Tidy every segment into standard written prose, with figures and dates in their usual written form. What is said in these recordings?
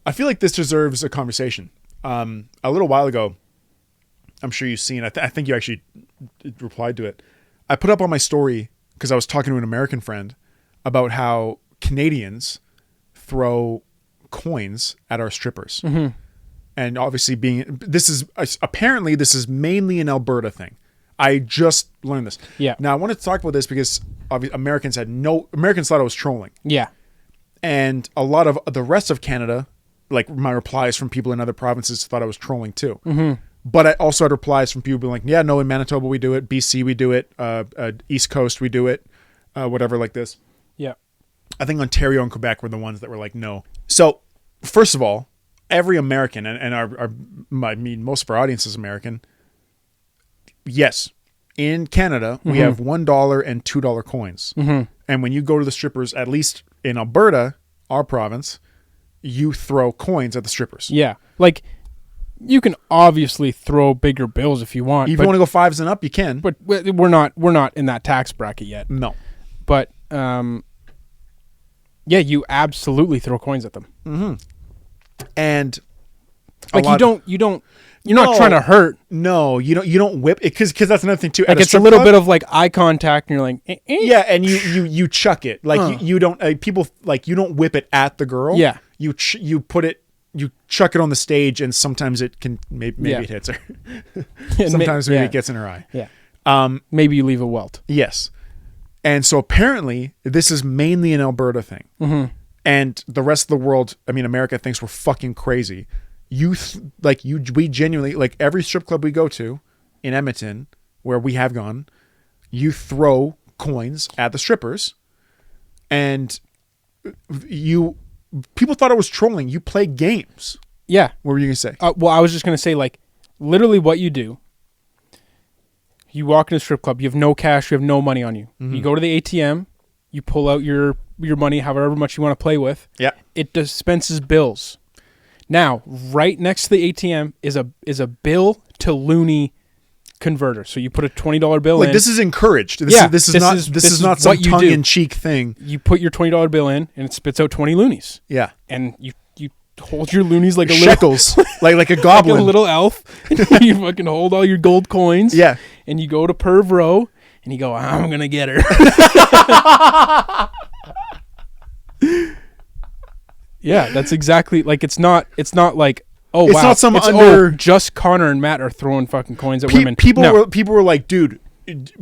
I feel like this deserves a conversation. A little while ago, I'm sure you've seen, I think you actually replied to it. I put up on my story, because I was talking to an American friend about how Canadians throw coins at our strippers. Mm-hmm. And obviously this is mainly an Alberta thing. I just learned this. Yeah. Now I wanted to talk about this because Americans thought I was trolling. Yeah. And a lot of the rest of Canada, like my replies from people in other provinces, thought I was trolling too. Mm-hmm. But I also had replies from people being like, yeah, no, in Manitoba we do it, BC we do it, East Coast we do it, whatever like this. Yeah. I think Ontario and Quebec were the ones that were like, no. So first of all, every American, and most of our audience is American. Yes, in Canada, we have $1 and $2 coins. Mm-hmm. And when you go to the strippers, at least in Alberta, our province, you throw coins at the strippers. Yeah. Like, you can obviously throw bigger bills if you want. If you want to go fives and up, you can. But we're not in that tax bracket yet. No. But, yeah, you absolutely throw coins at them. Mm-hmm. And like you're not trying to hurt. No, you don't whip it because that's another thing too. Like it's a little bit of like eye contact, and you're like, yeah, and you chuck it like you don't people like you don't whip it at the girl. Yeah, you chuck it on the stage, and sometimes it can maybe it hits her. Sometimes maybe it gets in her eye. Yeah, maybe you leave a welt. Yes, and so apparently this is mainly an Alberta thing, and the rest of the world. I mean, America thinks we're fucking crazy. We genuinely, like every strip club we go to in Edmonton where we have gone, you throw coins at the strippers, and people thought it was trolling. You play games. Yeah. What were you gonna say? Well, I was just gonna say, like, literally what you do. You walk in a strip club. You have no cash. You have no money on you. Mm-hmm. You go to the ATM. You pull out your money, however much you want to play with. Yeah. It dispenses bills. Now, right next to the ATM is a bill to loonie converter. So you put a $20 bill in. This is encouraged. This is not some tongue-in-cheek thing. You put your $20 bill in, and it spits out 20 loonies. Yeah, and you hold your loonies like a shekels, like a goblin, like a little elf. You fucking hold all your gold coins. Yeah, and you go to Perv Row, and you go, I'm gonna get her. Yeah, that's exactly like it's not like it's not just Connor and Matt are throwing fucking coins at women. People were like, dude,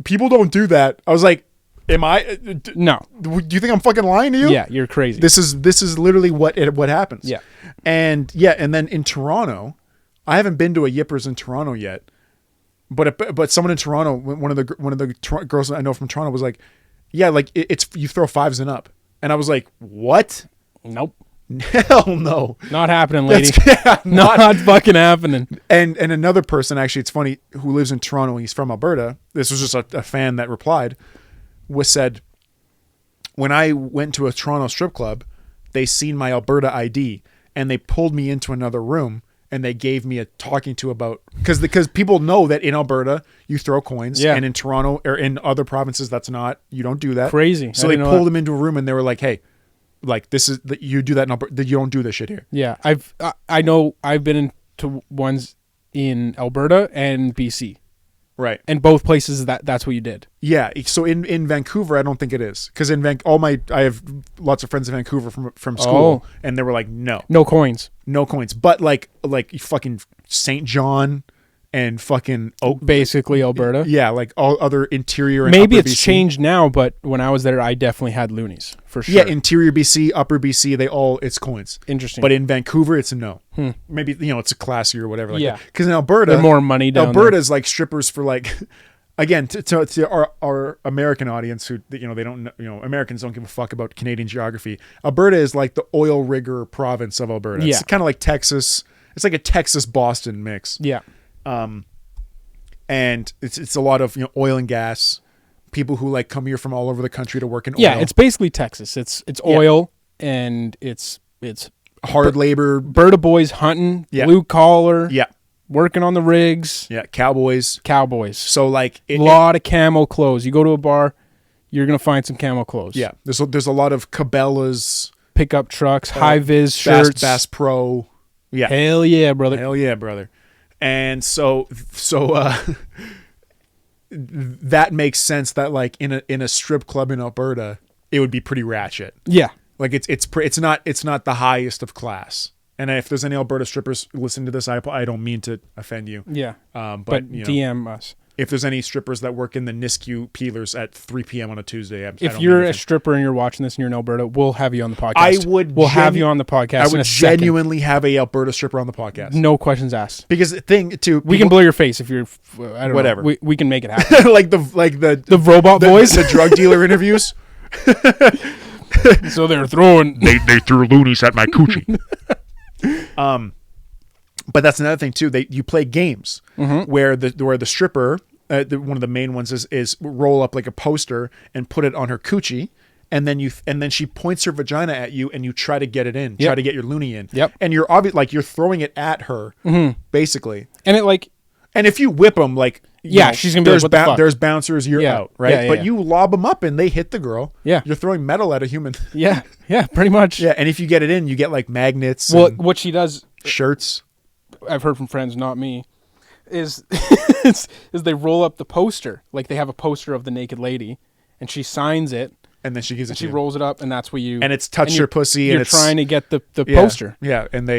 people don't do that. I was like, am I? No. Do you think I'm fucking lying to you? Yeah, you're crazy. This is literally what happens. Yeah, and then in Toronto, I haven't been to a Yippers in Toronto yet, but someone in Toronto, one of the girls I know from Toronto was like, yeah, like it's you throw fives and up, and I was like, what? Nope. Hell no. Not happening, lady. Not fucking happening. And another person, actually, it's funny, who lives in Toronto, he's from Alberta. This was just a fan that replied, said, when I went to a Toronto strip club, they seen my Alberta ID and they pulled me into another room and they gave me a talking to about, because people know that in Alberta, you throw coins. Yeah. And in Toronto or in other provinces, you don't do that. Crazy. So they pulled them into a room and they were like, hey, like this is that you do that number that you don't do this shit here. Yeah, I know I've been into ones in Alberta and BC, right? And both places that's what you did. Yeah. So in Vancouver, I don't think it is because I have lots of friends in Vancouver from school, and they were like, no coins, but like fucking St. John. And fucking basically Alberta. Yeah, like all other interior and maybe upper it's BC. Changed now, but when I was there, I definitely had loonies for sure. Yeah, interior BC, upper BC, it's coins. Interesting. But in Vancouver, it's a no. Maybe it's a classy or whatever. Like yeah, because in Alberta, they're more money down Alberta there. Is like strippers for like, again to our American audience who they don't Americans don't give a fuck about Canadian geography. Alberta is like the oil rigger province of Alberta. Yeah. It's kind of like Texas. It's like a Texas Boston mix. Yeah. And it's a lot of oil and gas, people who like come here from all over the country to work in oil. Yeah, it's basically Texas. It's oil and it's hard labor. Berta boys hunting, blue collar, working on the rigs. Yeah, cowboys. So like a lot of camo clothes. You go to a bar, you're gonna find some camo clothes. Yeah, there's a lot of Cabela's, pickup trucks, high vis shirts, Bass Pro. Yeah. Hell yeah, brother. Hell yeah, brother. And so that makes sense that like in a strip club in Alberta, it would be pretty ratchet. Yeah. Like it's not the highest of class. And if there's any Alberta strippers listening to this, I don't mean to offend you. Yeah. But you know, DM us. If there's any strippers that work in the Nisku Peelers at 3 p.m. on a Tuesday, if you're a stripper and you're watching this and you're in Alberta, we'll have you on the podcast. We'll have you on the podcast. I would genuinely have a Alberta stripper on the podcast. No questions asked. Because the thing too, we can blow your face if you're. I don't whatever. know. We can make it happen. like the robot voice, the drug dealer interviews. So they're throwing. They threw loonies at my coochie. But that's another thing too. You play games where the stripper, one of the main ones is roll up like a poster and put it on her coochie, and then she points her vagina at you and you try to get it in, try to get your loony in. Yep. And you're you're throwing it at her, basically. And if you whip them, like she's gonna be like, what the fuck? There's bouncers, you're out, right? Yeah, but you lob them up and they hit the girl. Yeah. You're throwing metal at a human. Yeah, pretty much. Yeah, and if you get it in, you get like magnets. Well, what she does, shirts. I've heard from friends, not me, is they roll up the poster, like they have a poster of the naked lady, and she signs it, and then she gives it. She rolls it up, and that's what you. And it's touch your pussy. You're and it's trying to get the poster. Yeah, and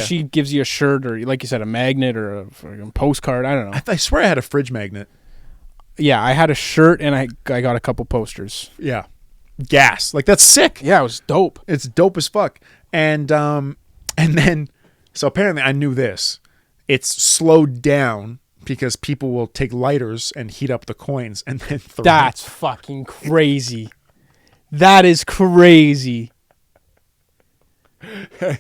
she gives you a shirt, or like you said, a magnet or a postcard. I don't know. I swear I had a fridge magnet. Yeah, I had a shirt, and I got a couple posters. Yeah, gas. Like that's sick. Yeah, it was dope. It's dope as fuck. And then. So apparently I knew this. It's slowed down because people will take lighters and heat up the coins and then throw That's fucking crazy. That is crazy. And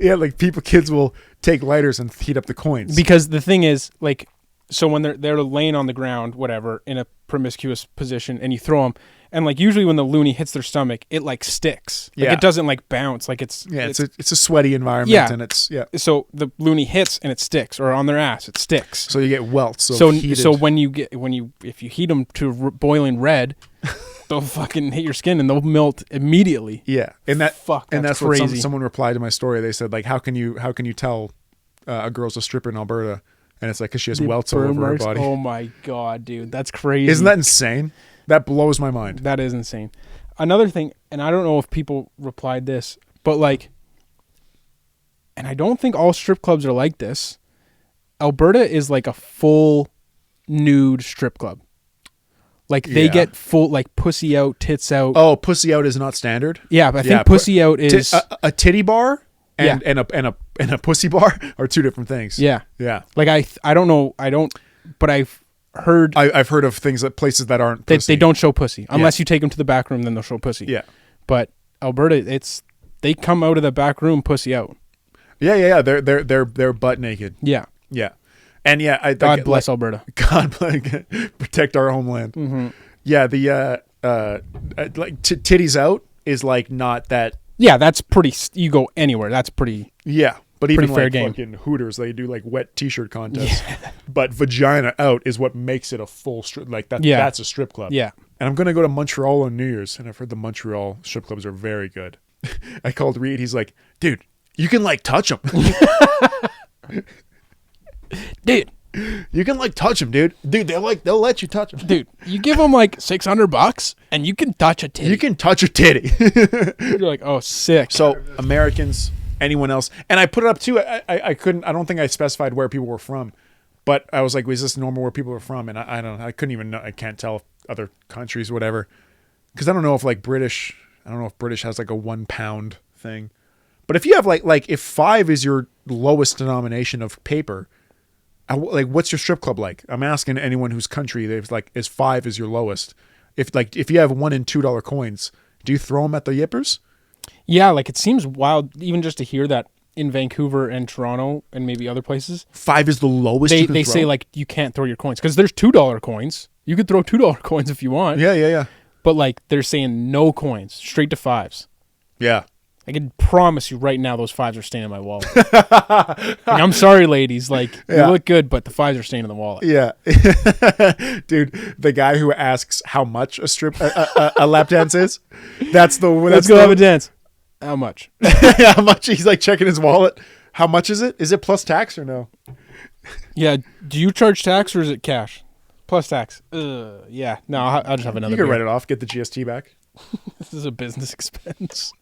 like kids will take lighters and heat up the coins. Because the thing is, like, so when they're laying on the ground, whatever, in a promiscuous position, and you throw them, and like usually when the loony hits their stomach, it like sticks. Like it doesn't like bounce. Like it's a sweaty environment. Yeah. And it's So the loony hits and it sticks, or on their ass it sticks. So you get welts. So if you heat them to boiling red, they'll fucking hit your skin and they'll melt immediately. Yeah, and that's crazy. What someone replied to my story. They said like, how can you tell a girl's a stripper in Alberta? And it's like because she has welts all over her body. Oh my god, dude, that's crazy. Isn't that insane? That blows my mind. That is insane. Another thing, and I don't know if people replied this, but like, and I don't think all strip clubs are like this. Alberta is like a full nude strip club. Like they get full, like pussy out, tits out. Oh, pussy out is not standard. Yeah, but I think pussy out is a titty bar and a pussy bar are two different things. Yeah, yeah. Like I don't know, but I've heard of things that places that aren't pussy. They don't show pussy unless you take them to the back room. Then they'll show pussy. Yeah, but Alberta, they come out of the back room pussy out. Yeah. They're butt naked. Yeah. And God bless Alberta. God protect our homeland. Mm-hmm. Yeah, the like titties out is like not that. Yeah, that's pretty. You go anywhere. That's pretty. Yeah, but even fair like game. fucking Hooters, they do like wet T-shirt contests. Yeah. But vagina out is what makes it a full strip. Like that. Yeah. That's a strip club. Yeah. And I'm gonna go to Montreal on New Year's, and I've heard the Montreal strip clubs are very good. I called Reed. He's like, dude, you can like touch them. Dude, you can like touch them, dude. They'll let you touch them. Dude, you give them like $600 and you can touch a titty. You can touch a titty. You're like, oh, sick. So Americans, anyone else, and I put it up too. I couldn't. I don't think I specified where people were from, but I was like, was this normal where people were from? And I don't know. I couldn't even know. I can't tell if other countries, whatever, because I don't know if like British. I don't know if British has like a £1 thing, but if you have like if 5 is your lowest denomination of paper. Like, what's your strip club like? I'm asking anyone whose country they've like is 5 is your lowest. If you have $1 and $2 coins, do you throw them at the yippers? Yeah, like it seems wild, even just to hear that in Vancouver and Toronto and maybe other places. 5 is the lowest. They say like you can't throw your coins because there's $2 coins. You could throw $2 coins if you want. Yeah. But like they're saying no coins, straight to 5s. Yeah. I can promise you right now those fives are staying in my wallet. Like, I'm sorry, ladies. Like, you look good, but the fives are staying in the wallet. Yeah. Dude, the guy who asks how much a lap dance is, Let's go have a dance. How much? How much? He's like checking his wallet. How much is it? Is it plus tax or no? Yeah. Do you charge tax or is it cash? Plus tax. Yeah. No, I'll just have another You can beer. write it off, get the GST back. This is a business expense.